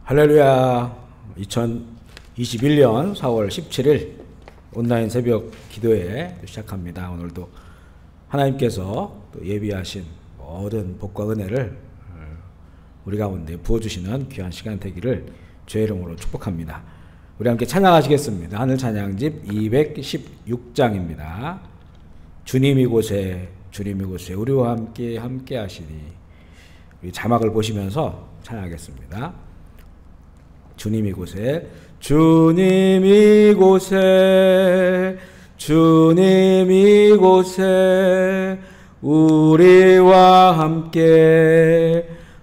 할렐루야. 2021년 4월 17일 온라인 새벽 기도회 시작합니다. 오늘도 하나님께서 또 예비하신 모든 복과 은혜를 우리 가운데 부어주시는 귀한 시간 되기를 주의 이름으로 축복합니다. 우리 함께 찬양하시겠습니다. 하늘 찬양집 216장입니다. 주님 이곳에 우리와 함께 하시니. 우리 자막을 보시면서 찬양하겠습니다. 주님 이곳에 우리와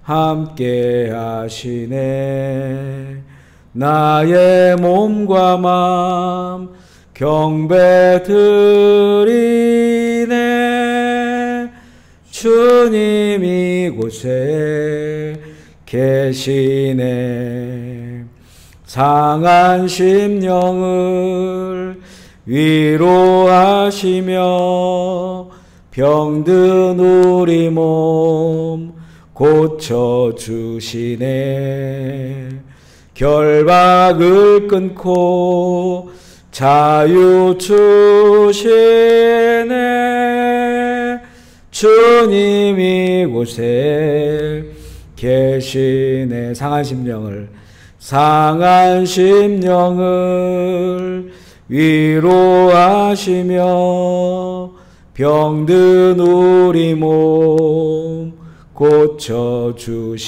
함께 하시네. 나의 몸과 맘 경배 드리네. 주님 이곳에 계시네. 상한 심령을 위로하시며 병든 우리 몸 고쳐주시네. 결박을 끊고 자유 주시네. 주님 이곳에 계시네. 상한 심령을 위로하시며 병든 우리 몸 고쳐주시네.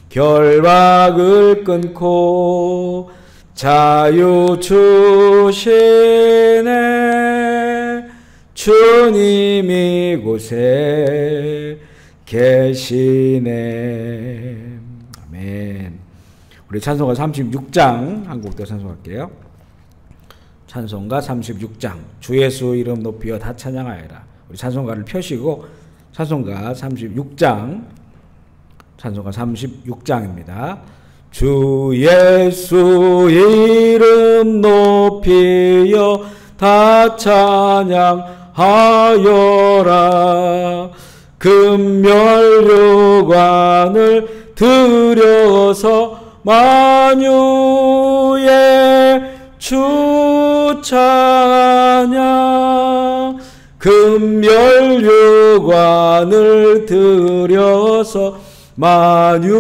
결박을 끊고 자유 주시네. 주님 이곳에 계시네. 아멘. 우리 찬송가 36장 한 곡 더 찬송할게요. 찬송가 36장 주 예수 이름 높이여 다 찬양하여라. 우리 찬송가를 펴시고 찬송가 36장입니다. 주 예수 이름 높이여 다 찬양하여라. 금멸류관을 들여서 만유의 주 찬양. 금멸류관을 들여서 만유의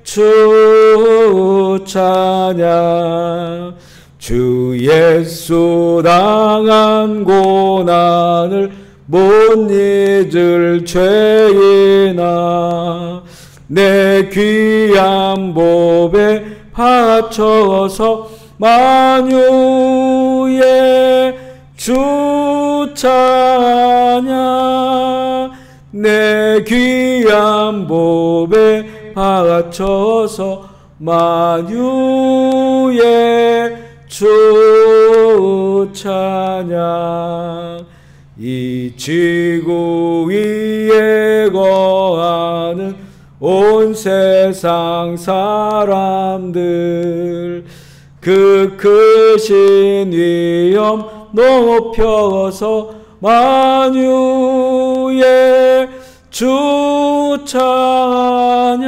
주 찬양. 주 예수 당한 고난을 못 잊을 죄인아 내 귀한 보배 바쳐서 만유의 주 찬양. 내 귀한 보배 바쳐서 만유의 주 찬양. 이 지구 위에 거하는 온 세상 사람들 그 크신 위엄 높여서 만유의 주 찬양.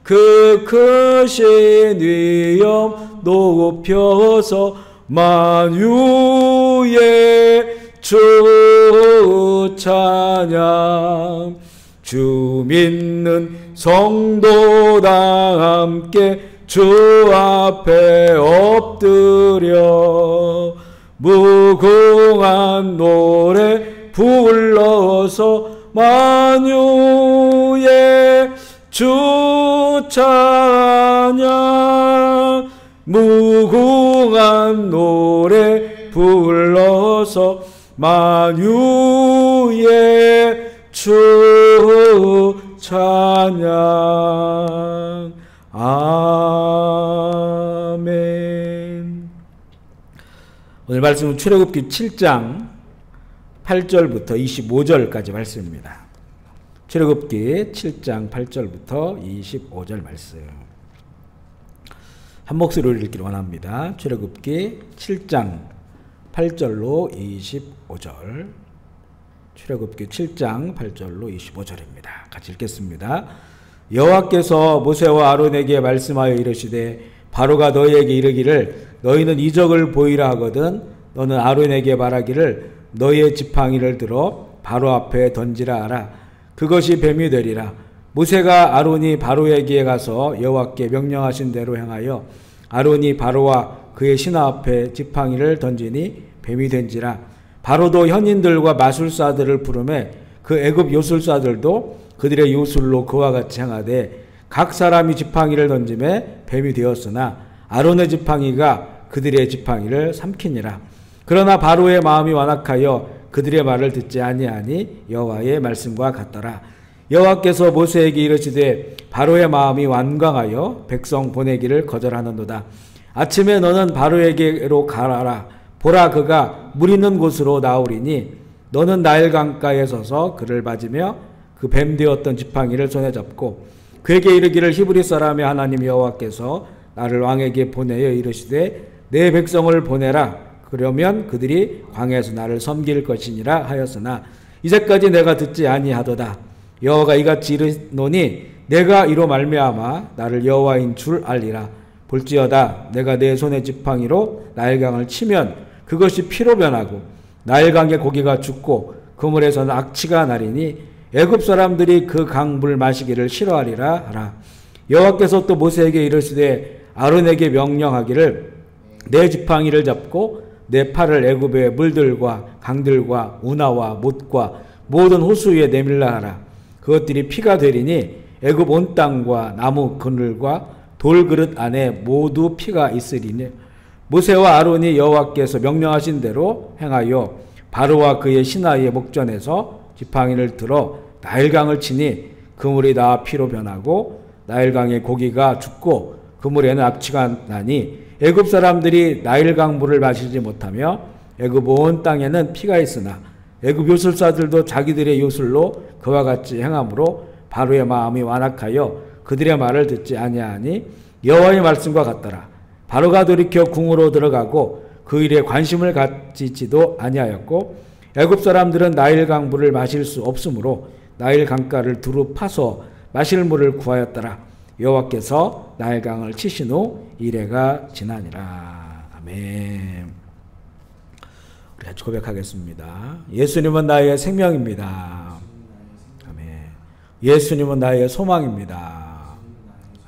그 크신 위엄 높여서 만유의 주 찬양. 주 믿는 성도다 함께 주 앞에 엎드려 무궁한 노래 불러서 만유의 주 찬양. 무궁한 노래 불러서 만유의 주 찬양. 아멘. 오늘 말씀은 출애굽기 7장 8절부터 25절까지 말씀입니다. 출애굽기 7장 8절부터 25절 말씀. 한 목소리로 읽기를 원합니다. 출애굽기 7장 8절로 25절. 출애굽기 7장 8절로 25절입니다. 같이 읽겠습니다. 여호와께서 모세와 아론에게 말씀하여 이르시되 바로가 너희에게 이르기를 너희는 이적을 보이라 하거든 너는 아론에게 말하기를 너희의 지팡이를 들어 바로 앞에 던지라 하라. 그것이 뱀이 되리라. 모세가 아론이 바로에게 가서 여호와께 명령하신 대로 행하여 아론이 바로와 그의 신하 앞에 지팡이를 던지니 뱀이 된지라. 바로도 현인들과 마술사들을 부르매 그 애굽 요술사들도 그들의 요술로 그와 같이 행하되 각 사람이 지팡이를 던짐에 뱀이 되었으나 아론의 지팡이가 그들의 지팡이를 삼키니라. 그러나 바로의 마음이 완악하여 그들의 말을 듣지 아니하니 여호와의 말씀과 같더라. 여호와께서 모세에게 이르시되 바로의 마음이 완강하여 백성 보내기를 거절하는도다. 아침에 너는 바로에게로 가라. 보라 그가 물 있는 곳으로 나오리니 너는 나일 강가에 서서 그를 맞으며 그 뱀 되었던 지팡이를 손에 잡고 그에게 이르기를 히브리 사람의 하나님 여호와께서 나를 왕에게 보내어 이르시되 내 백성을 보내라. 그러면 그들이 광야에서 나를 섬길 것이니라 하였으나 이제까지 내가 듣지 아니하도다. 여호와가 이같이 이르노니 내가 이로 말미암아 나를 여호와인 줄 알리라. 볼지어다 내가 내 손의 지팡이로 나일강을 치면 그것이 피로 변하고 나일강의 고기가 죽고 그 물에서는 악취가 나리니 애굽 사람들이 그 강물 마시기를 싫어하리라 하라. 여호와께서 또 모세에게 이르시되 아론에게 명령하기를 내 지팡이를 잡고 내 팔을 애굽의 물들과 강들과 운하와 못과 모든 호수 위에 내밀라 하라. 그것들이 피가 되리니 애굽 온 땅과 나무 그늘과 돌그릇 안에 모두 피가 있으리니 모세와 아론이 여호와께서 명령하신 대로 행하여 바로와 그의 신하의 목전에서 지팡이를 들어 나일강을 치니 그 물이 다 피로 변하고 나일강의 고기가 죽고 그 물에는 악취가 나니 애굽 사람들이 나일강 물을 마시지 못하며 애굽 온 땅에는 피가 있으나 애굽 요술사들도 자기들의 요술로 그와 같이 행함으로 바로의 마음이 완악하여 그들의 말을 듣지 아니하니 여호와의 말씀과 같더라. 바로가 돌이켜 궁으로 들어가고 그 일에 관심을 가지지도 아니하였고 애굽 사람들은 나일강 물을 마실 수 없으므로 나일 강가를 두루 파서 마실 물을 구하였더라. 여호와께서 나일강을 치신 후 이래가 지나니라. 아멘. 우리 같이 고백하겠습니다. 예수님은 나의 생명입니다. 아멘. 예수님은 나의 소망입니다.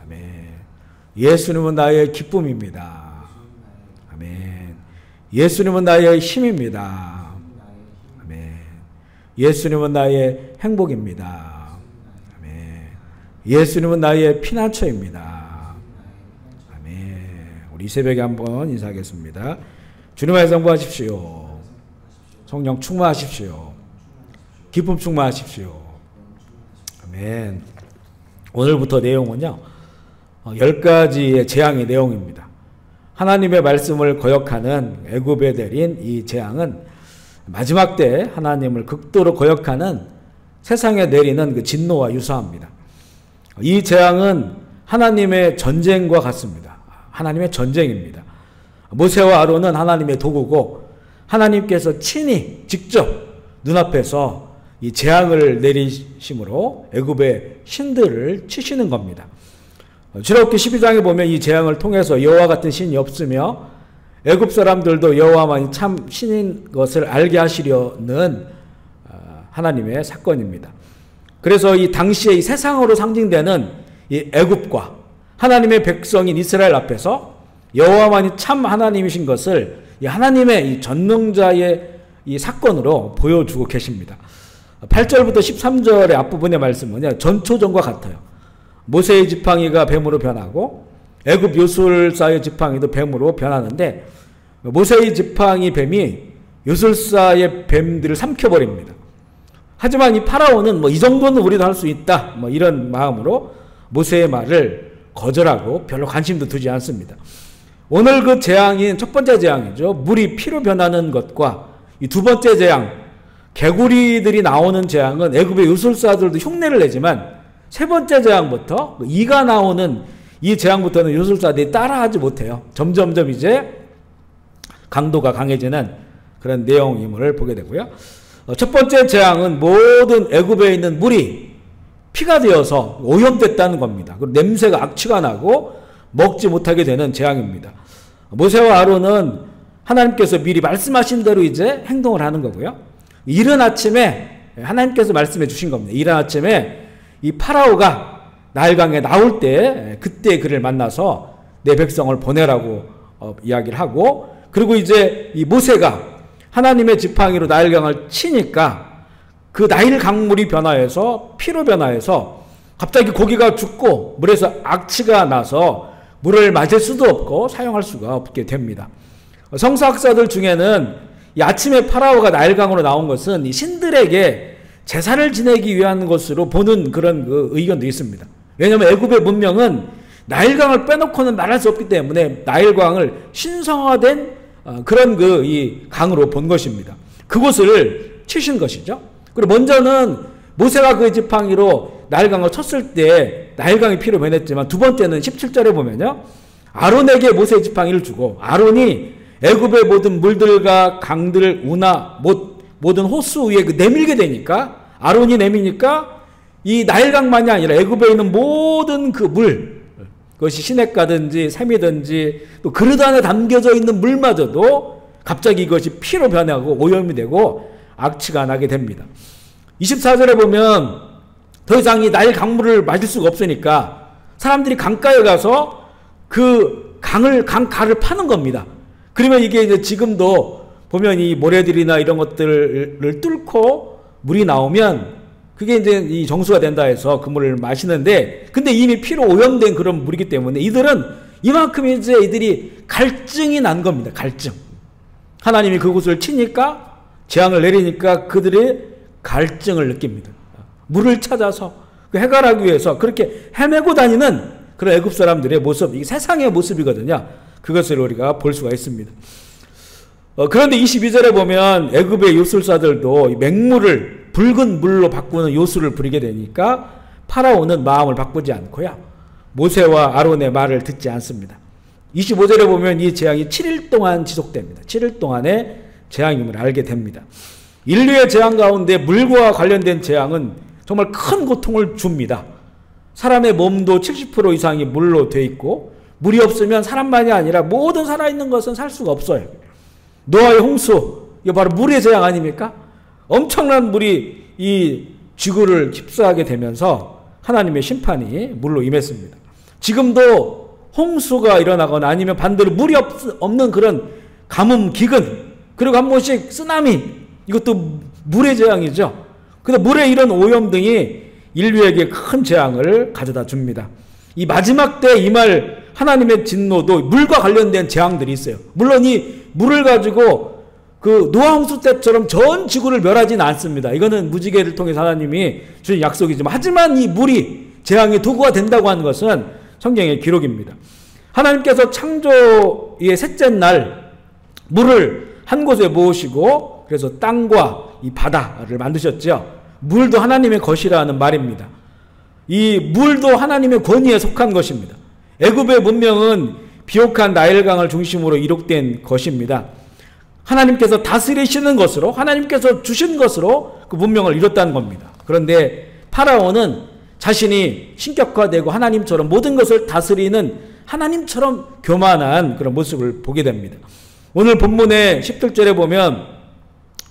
아멘. 예수님은 나의 기쁨입니다. 아멘. 예수님은 나의 힘입니다. 아멘. 예수님은 나의 행복입니다. 아멘. 예수님은 나의 피난처입니다. 아멘. 우리 이 새벽에 한번 인사하겠습니다. 주님의 성부하십시오. 성령 충만하십시오. 기쁨 충만하십시오. 아멘. 오늘부터 내용은요, 10가지의 재앙의 내용입니다. 하나님의 말씀을 거역하는 애굽에 내린 이 재앙은 마지막 때 하나님을 극도로 거역하는 세상에 내리는 그 진노와 유사합니다. 이 재앙은 하나님의 전쟁과 같습니다. 하나님의 전쟁입니다. 모세와 아론은 하나님의 도구고 하나님께서 친히 직접 눈앞에서 이 재앙을 내리심으로 애굽의 신들을 치시는 겁니다. 출애굽기 12장에 보면 이 재앙을 통해서 여호와 같은 신이 없으며 애굽 사람들도 여호와만이 참 신인 것을 알게 하시려는 하나님의 사건입니다. 그래서 이 당시에 이 세상으로 상징되는 이 애굽과 하나님의 백성인 이스라엘 앞에서 여호와만이 참 하나님이신 것을 이 하나님의 이 전능자의 이 사건으로 보여주고 계십니다. 8절부터 13절의 앞부분의 말씀은요, 전초전과 같아요. 모세의 지팡이가 뱀으로 변하고 애굽 요술사의 지팡이도 뱀으로 변하는데 모세의 지팡이 뱀이 요술사의 뱀들을 삼켜버립니다. 하지만 이 파라오는 이 정도는 우리도 할 수 있다, 이런 마음으로 모세의 말을 거절하고 별로 관심도 두지 않습니다. 오늘 그 재앙인 첫 번째 재앙이죠. 물이 피로 변하는 것과 이 두 번째 재앙, 개구리들이 나오는 재앙은 애굽의 요술사들도 흉내를 내지만 세 번째 재앙부터 이가 나오는 이 재앙부터는 요술사들이 따라하지 못해요. 점점점 이제 강도가 강해지는 그런 내용임을 보게 되고요. 첫 번째 재앙은 모든 애굽에 있는 물이 피가 되어서 오염됐다는 겁니다. 그리고 냄새가 악취가 나고 먹지 못하게 되는 재앙입니다. 모세와 아론은 하나님께서 미리 말씀하신 대로 이제 행동을 하는 거고요. 이른 아침에 하나님께서 말씀해 주신 겁니다. 이른 아침에 이 파라오가 나일강에 나올 때 그때 그를 만나서 내 백성을 보내라고 이야기를 하고, 그리고 이제 이 모세가 하나님의 지팡이로 나일강을 치니까 그 나일 강물이 변화해서 피로 변화해서 갑자기 고기가 죽고 물에서 악취가 나서 물을 마실 수도 없고 사용할 수가 없게 됩니다. 성서학자들 중에는 이 아침에 파라오가 나일강으로 나온 것은 이 신들에게 제사를 지내기 위한 것으로 보는 그런 그 의견도 있습니다. 왜냐하면 애굽의 문명은 나일강을 빼놓고는 말할 수 없기 때문에 나일강을 신성화된 그런 그 이 강으로 본 것입니다. 그곳을 치신 것이죠. 그리고 먼저는 모세가 그 지팡이로 나일강을 쳤을 때 나일강이 피로 변했지만, 두 번째는 17절에 보면요, 아론에게 모세의 지팡이를 주고 아론이 애굽의 모든 물들과 강들, 우나 모든 호수 위에 내밀게 되니까, 아론이 내미니까 이 나일강만이 아니라 애굽에 있는 모든 그 물, 그것이 시냇가든지 샘이든지 또 그릇 안에 담겨져 있는 물마저도 갑자기 이것이 피로 변하고 오염이 되고 악취가 나게 됩니다. 24절에 보면 더 이상 이 나일 강물을 마실 수가 없으니까 사람들이 강가에 가서 그 강가를 파는 겁니다. 그러면 이게 이제 지금도 보면 이 모래들이나 이런 것들을 뚫고 물이 나오면 그게 이제 이 정수가 된다 해서 그 물을 마시는데, 근데 이미 피로 오염된 그런 물이기 때문에 이들은 이만큼 이제 이들이 갈증이 난 겁니다. 갈증. 하나님이 그곳을 치니까, 재앙을 내리니까 그들이 갈증을 느낍니다. 물을 찾아서 그 해결하기 위해서 그렇게 헤매고 다니는 그런 애굽 사람들의 모습, 이게 세상의 모습이거든요. 그것을 우리가 볼 수가 있습니다. 그런데 22절에 보면 애굽의 요술사들도 맹물을 붉은 물로 바꾸는 요술을 부리게 되니까 파라오는 마음을 바꾸지 않고요, 모세와 아론의 말을 듣지 않습니다. 25절에 보면 이 재앙이 7일 동안 지속됩니다. 7일 동안의 재앙임을 알게 됩니다. 인류의 재앙 가운데 물과 관련된 재앙은 정말 큰 고통을 줍니다. 사람의 몸도 70% 이상이 물로 돼 있고, 물이 없으면 사람만이 아니라 모든 살아있는 것은 살 수가 없어요. 노아의 홍수, 이거 바로 물의 재앙 아닙니까? 엄청난 물이 이 지구를 휩싸게 되면서 하나님의 심판이 물로 임했습니다. 지금도 홍수가 일어나거나 아니면 반대로 물이 없는 그런 가뭄, 기근, 그리고 한 번씩 쓰나미, 이것도 물의 재앙이죠. 그래서 물의 이런 오염 등이 인류에게 큰 재앙을 가져다 줍니다. 이 마지막 때 임할 하나님의 진노도 물과 관련된 재앙들이 있어요. 물론 이 물을 가지고 그 노아 홍수 때처럼 전 지구를 멸하지는 않습니다. 이거는 무지개를 통해서 하나님이 주신 약속이지만, 하지만 이 물이 재앙의 도구가 된다고 하는 것은 성경의 기록입니다. 하나님께서 창조의 셋째 날 물을 한 곳에 모으시고, 그래서 땅과 이 바다를 만드셨죠. 물도 하나님의 것이라는 말입니다. 이 물도 하나님의 권위에 속한 것입니다. 애굽의 문명은 비옥한 나일강을 중심으로 이룩된 것입니다. 하나님께서 다스리시는 것으로, 하나님께서 주신 것으로 그 문명을 이뤘다는 겁니다. 그런데 파라오는 자신이 신격화되고 하나님처럼 모든 것을 다스리는 하나님처럼 교만한 그런 모습을 보게 됩니다. 오늘 본문의 17절에 보면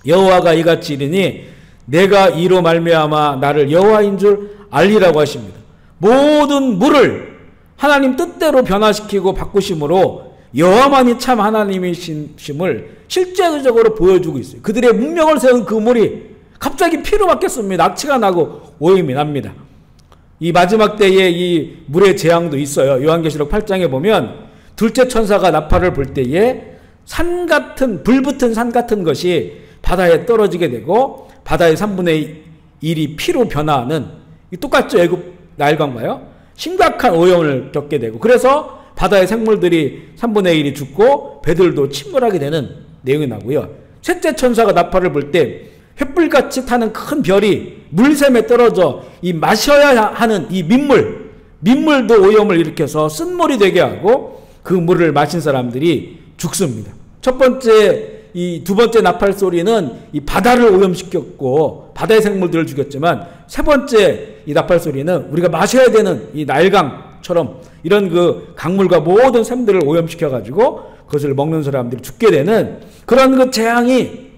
여호와가 이같이 이르니 내가 이로 말미암아 나를 여호와인 줄 알리라고 하십니다. 모든 물을 하나님 뜻대로 변화시키고 바꾸심으로 여호와만이 참 하나님이심을 실제적으로 보여주고 있어요. 그들의 문명을 세운 그 물이 갑자기 피로 바뀌었습니다. 악취가 나고 오염이 납니다. 이 마지막 때에 이 물의 재앙도 있어요. 요한계시록 8장에 보면 둘째 천사가 나팔을 불 때에 산 같은, 불붙은 산 같은 것이 바다에 떨어지게 되고 바다의 3분의 1이 피로 변화하는, 똑같죠? 애굽 나일강과요. 심각한 오염을 겪게 되고, 그래서 바다의 생물들이 3분의 1이 죽고 배들도 침몰하게 되는 내용이 나고요. 셋째 천사가 나팔을 불 때 횃불같이 타는 큰 별이 물샘에 떨어져 이 마셔야 하는 이 민물도 오염을 일으켜서 쓴물이 되게 하고 그 물을 마신 사람들이 죽습니다. 첫 번째 이 두 번째 나팔 소리는 이 바다를 오염시켰고 바다의 생물들을 죽였지만 세 번째 이 나팔 소리는 우리가 마셔야 되는 이 나일강처럼 이런 그 강물과 모든 샘들을 오염시켜 가지고 그것을 먹는 사람들이 죽게 되는 그런 그 재앙이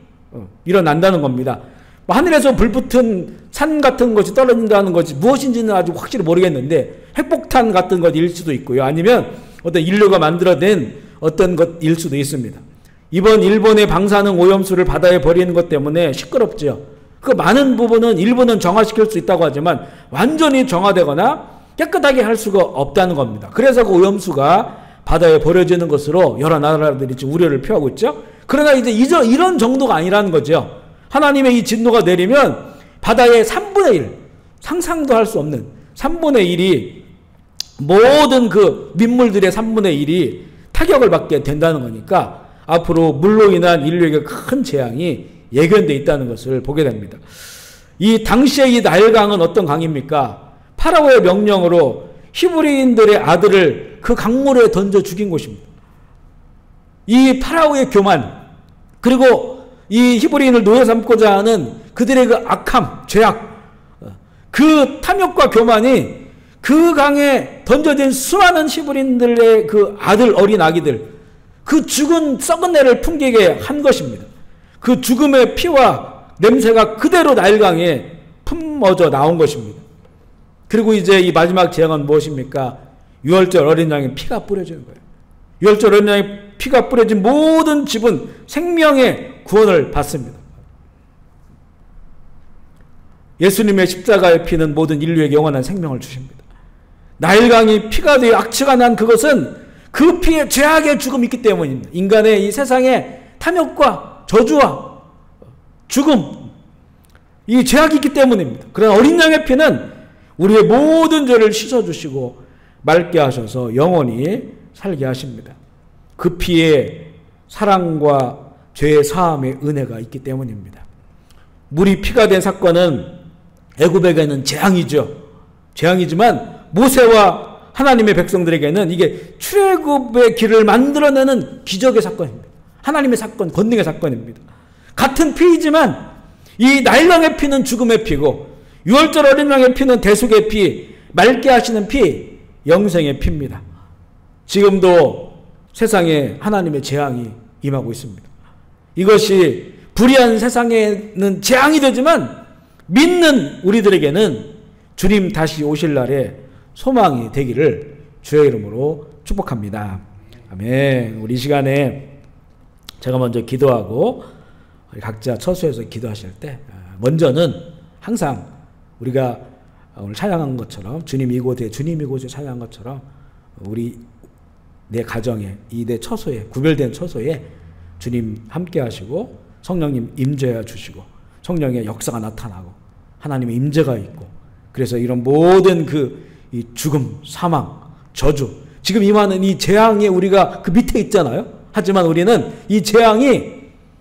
일어난다는 겁니다. 하늘에서 불붙은 산 같은 것이 떨어진다는 것이 무엇인지는 아주 확실히 모르겠는데 핵폭탄 같은 것일 수도 있고요. 아니면 어떤 인류가 만들어낸 어떤 것일 수도 있습니다. 이번 일본의 방사능 오염수를 바다에 버리는 것 때문에 시끄럽죠. 그 많은 부분은 일본은 정화시킬 수 있다고 하지만 완전히 정화되거나 깨끗하게 할 수가 없다는 겁니다. 그래서 그 오염수가 바다에 버려지는 것으로 여러 나라들이 지금 우려를 표하고 있죠. 그러나 이제 이런 정도가 아니라는 거죠. 하나님의 이 진노가 내리면 바다의 3분의 1, 상상도 할 수 없는 3분의 1이 모든 그 민물들의 3분의 1이 타격을 받게 된다는 거니까 앞으로 물로 인한 인류에게 큰 재앙이 예견되어 있다는 것을 보게 됩니다. 이 당시의 이 나일강은 어떤 강입니까? 파라오의 명령으로 히브리인들의 아들을 그 강물에 던져 죽인 곳입니다. 이 파라오의 교만, 그리고 이 히브리인을 노예 삼고자 하는 그들의 그 악함, 죄악, 그 탐욕과 교만이 그 강에 던져진 수많은 히브리인들의 그 아들, 어린 아기들, 그 죽은 썩은 애를 풍기게 한 것입니다. 그 죽음의 피와 냄새가 그대로 나일강에 품어져 나온 것입니다. 그리고 이제 이 마지막 재앙은 무엇입니까? 유월절 어린 양의 피가 뿌려지는 거예요. 유월절 어린 양의 피가 뿌려진 모든 집은 생명의 구원을 받습니다. 예수님의 십자가의 피는 모든 인류에게 영원한 생명을 주십니다. 나일강이 피가 되어 악취가 난 그것은 그 피에 죄악의 죽음이 있기 때문입니다. 인간의 이 세상에 탐욕과 저주와 죽음, 이 죄악이 있기 때문입니다. 그러나 어린 양의 피는 우리의 모든 죄를 씻어주시고 맑게 하셔서 영원히 살게 하십니다. 그 피에 사랑과 죄의 사함의 은혜가 있기 때문입니다. 물이 피가 된 사건은 애굽에게는 재앙이죠. 재앙이지만 모세와 하나님의 백성들에게는 이게 출애굽의 길을 만들어내는 기적의 사건입니다. 하나님의 사건, 권능의 사건입니다. 같은 피이지만 이 나일강의 피는 죽음의 피고 유월절 어린 양의 피는 대속의 피, 맑게 하시는 피, 영생의 피입니다. 지금도 세상에 하나님의 재앙이 임하고 있습니다. 이것이 불의한 세상에는 재앙이 되지만 믿는 우리들에게는 주님 다시 오실 날에 소망이 되기를 주의 이름으로 축복합니다. 아멘. 우리 이 시간에 제가 먼저 기도하고 각자 처소에서 기도하실 때 먼저는 항상 우리가 오늘 찬양한 것처럼 주님 이곳에 찬양한 것처럼 우리 내 가정에 이 내 처소에 구별된 처소에 주님 함께 하시고 성령님 임재해 주시고 성령의 역사가 나타나고 하나님의 임재가 있고 그래서 이런 모든 이 죽음, 사망, 저주 지금 임하는 이 재앙에 우리가 그 밑에 있잖아요. 하지만 우리는 이 재앙이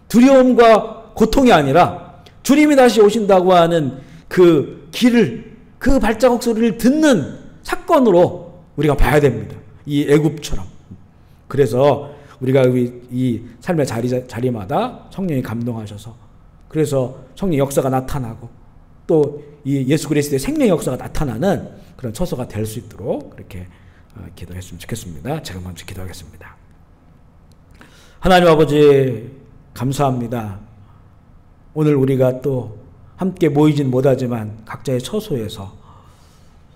두려움과 고통이 아니라 주님이 다시 오신다고 하는 그 길을 그 발자국 소리를 듣는 사건으로 우리가 봐야 됩니다. 이 애굽처럼. 그래서 우리가 이 삶의 자리마다 성령이 감동하셔서 그래서 성령 역사가 나타나고 또 이 예수 그리스도의 생명 역사가 나타나는 그런 처소가 될 수 있도록 그렇게 기도했으면 좋겠습니다. 제가 먼저 기도하겠습니다. 하나님 아버지 감사합니다. 오늘 우리가 또 함께 모이진 못하지만 각자의 처소에서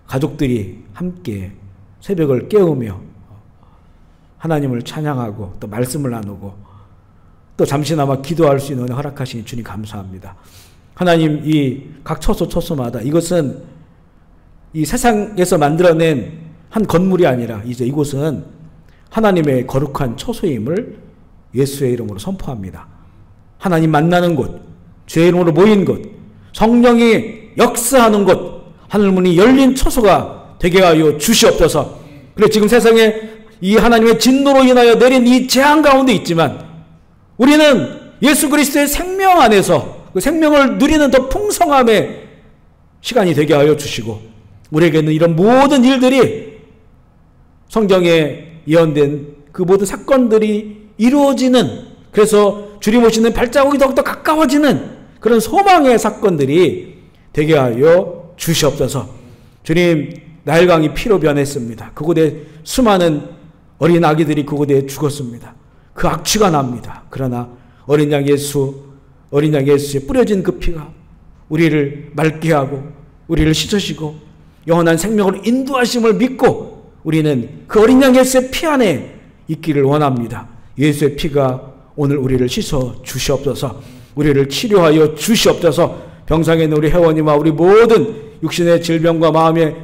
가족들이 함께 새벽을 깨우며 하나님을 찬양하고 또 말씀을 나누고 또 잠시나마 기도할 수 있는 은혜 허락하시니 주님 감사합니다. 하나님 이 각 처소마다 이것은 이 세상에서 만들어낸 한 건물이 아니라 이제 이곳은 하나님의 거룩한 처소임을 예수의 이름으로 선포합니다. 하나님 만나는 곳, 주의 이름으로 모인 곳, 성령이 역사하는 곳, 하늘문이 열린 처소가 되게 하여 주시옵소서. 그래 지금 세상에 이 하나님의 진노로 인하여 내린 이 재앙 가운데 있지만 우리는 예수 그리스도의 생명 안에서 그 생명을 누리는 더 풍성함의 시간이 되게 하여 주시고 우리에게는 이런 모든 일들이 성경에 예언된 그 모든 사건들이 이루어지는 그래서 주님 오시는 발자국이 더욱더 가까워지는 그런 소망의 사건들이 되게 하여 주시옵소서. 주님, 나일강이 피로 변했습니다. 그곳에 수많은 어린 아기들이 그곳에 죽었습니다. 그 악취가 납니다. 그러나 어린 양 예수에 뿌려진 그 피가 우리를 맑게 하고 우리를 씻으시고 영원한 생명으로 인도하심을 믿고 우리는 그 어린 양 예수의 피 안에 있기를 원합니다. 예수의 피가 오늘 우리를 씻어 주시옵소서. 우리를 치료하여 주시옵소서. 병상에 있는 우리 회원님과 우리 모든 육신의 질병과 마음의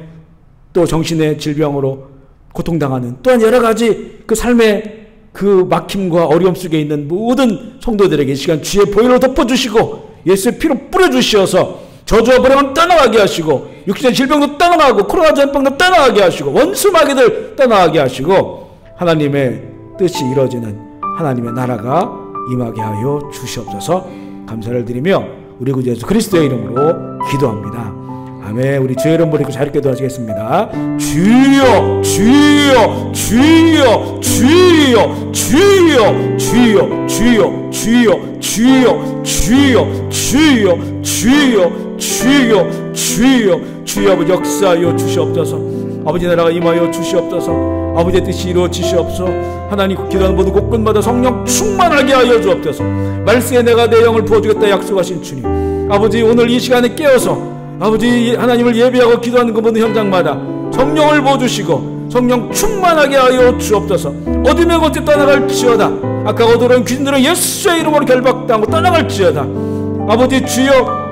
또 정신의 질병으로 고통당하는 또한 여러 가지 그 삶의 그 막힘과 어려움 속에 있는 모든 성도들에게 이 시간 주의 보혈로 덮어주시고 예수의 피로 뿌려주시어서 저주와 불행은 떠나가게 하시고 육신의 질병도 떠나가고 코로나 전병도 떠나가게 하시고 원수 마귀들 떠나가게 하시고 하나님의 뜻이 이루어지는 하나님의 나라가 임하게 하여 주시옵소서. 감사를 드리며 우리 구주 예수 그리스도의 이름으로 기도합니다. 아멘. 우리 주의 이름 부르고 자유롭게 기도하시겠습니다. 주여 주여 주여 주여 주여 주여 주여 주여 주여 주여 주여 주여 주여 주여 주여 아버지 역사하여 주시옵소서. 아버지 나라가 임하여 주시옵소서. 아버지의 뜻이 이루어지시옵소서. 하나님 기도하는 모든 곳곳마다 성령 충만하게 하여 주옵소서. 말씀에 내가 내 영을 부어주겠다 약속하신 주님, 아버지 오늘 이 시간에 깨어서 아버지 하나님을 예배하고 기도하는 그 모든 현장마다 성령을 부어주시고 성령 충만하게 하여 주옵소서. 어둠의 곳에 떠나갈지어다. 아까 어두운 귀신들은 예수의 이름으로 결박당하고 떠나갈지어다. 아버지 주여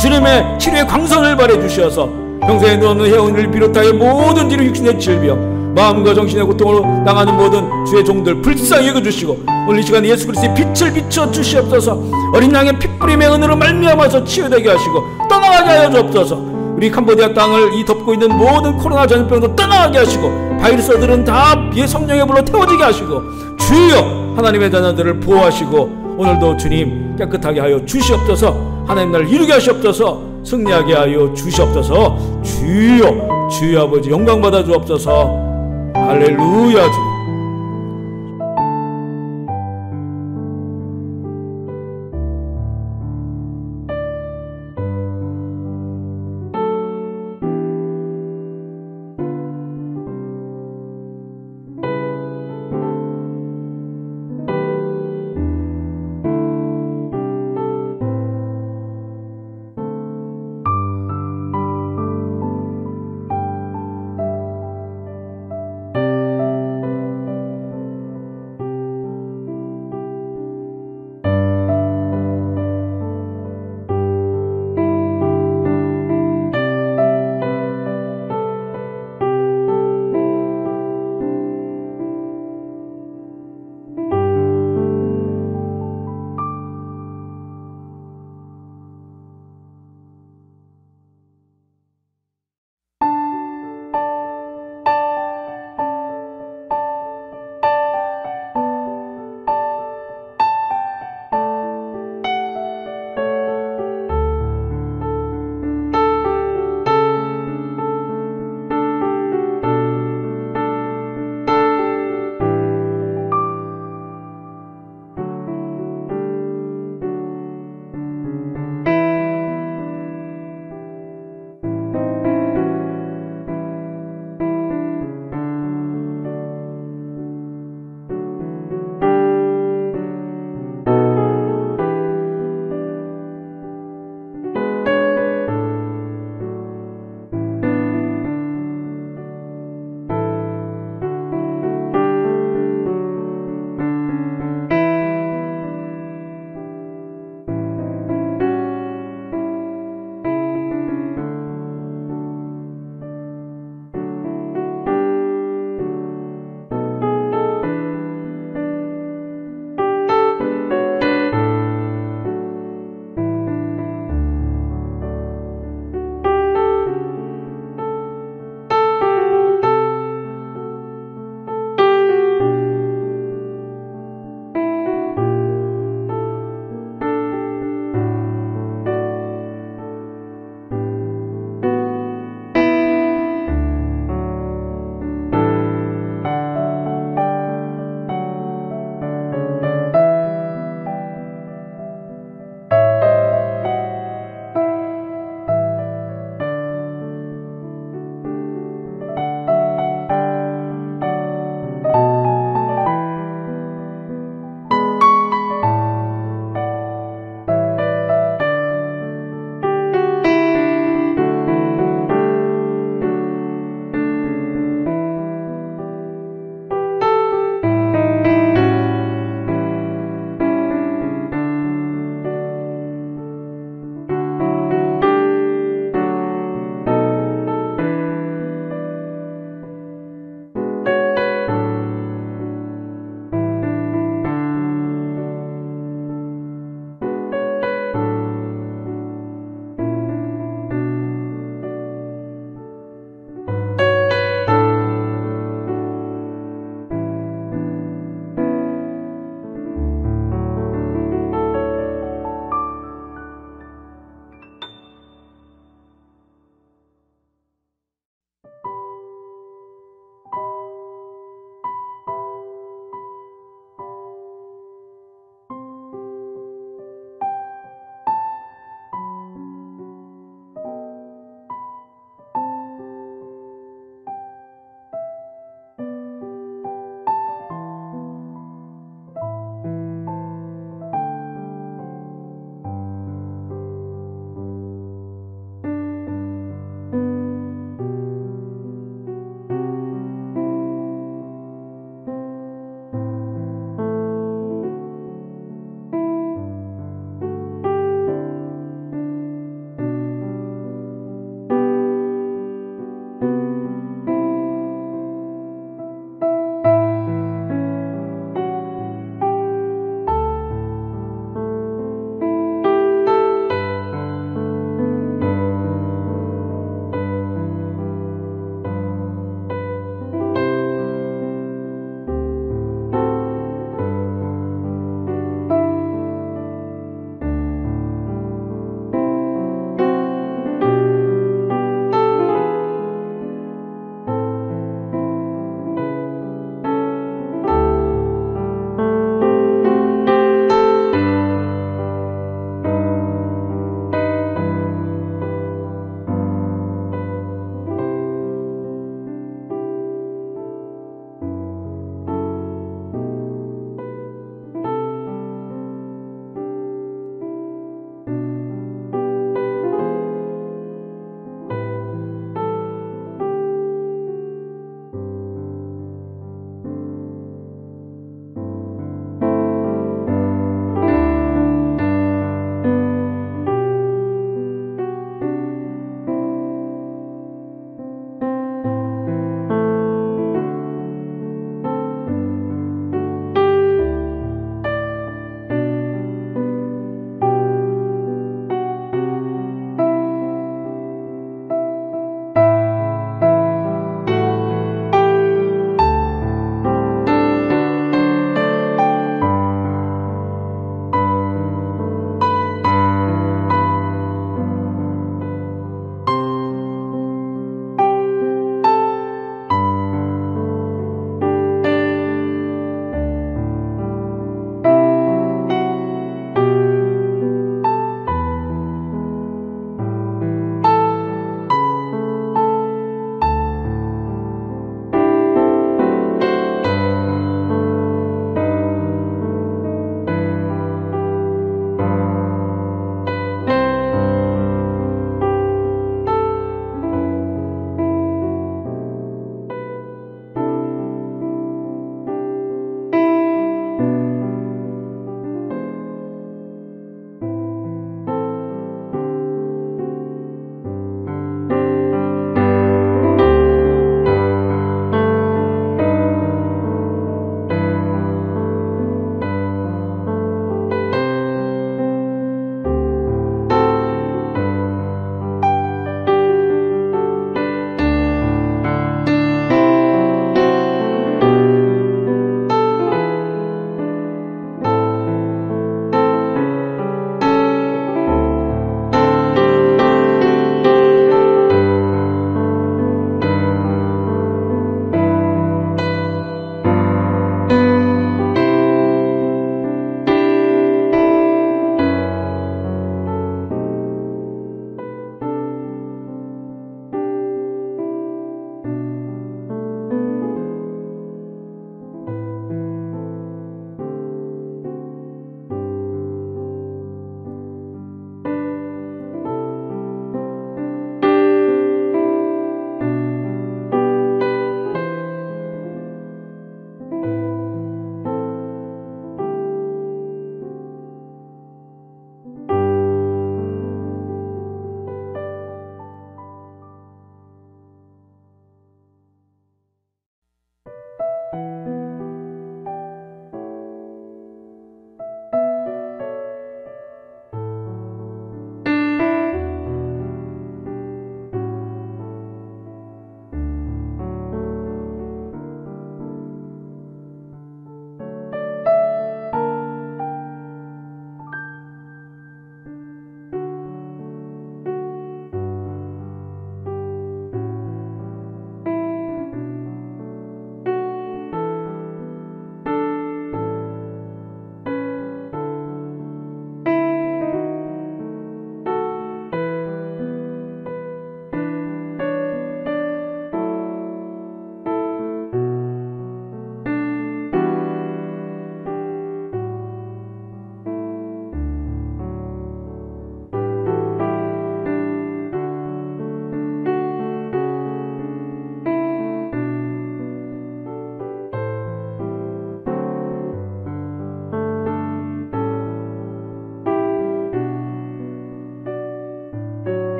주님의 치료의 광선을 발해 주셔서 평생에 누워있는 회원을 비롯하여 모든 지루 육신의 질병 마음과 정신의 고통으로 당하는 모든 주의 종들 불쌍히 여겨주시고 오늘 이 시간에 예수 그리스도의 빛을 비춰 주시옵소서. 어린 양의 핏뿌림의 은혜로 말미암아서 치유되게 하시고 떠나가게 하여 주옵소서. 우리 캄보디아 땅을 이 덮고 있는 모든 코로나 전염병도 떠나가게 하시고 바이러스들은 다 성령의 불로 태워지게 하시고 주여 하나님의 자녀들을 보호하시고 오늘도 주님 깨끗하게 하여 주시옵소서. 하나님 나라를 이루게 하시옵소서. 승리하게 하여 주시옵소서. 주여 주여 아버지 영광 받아 주옵소서. 할렐루야.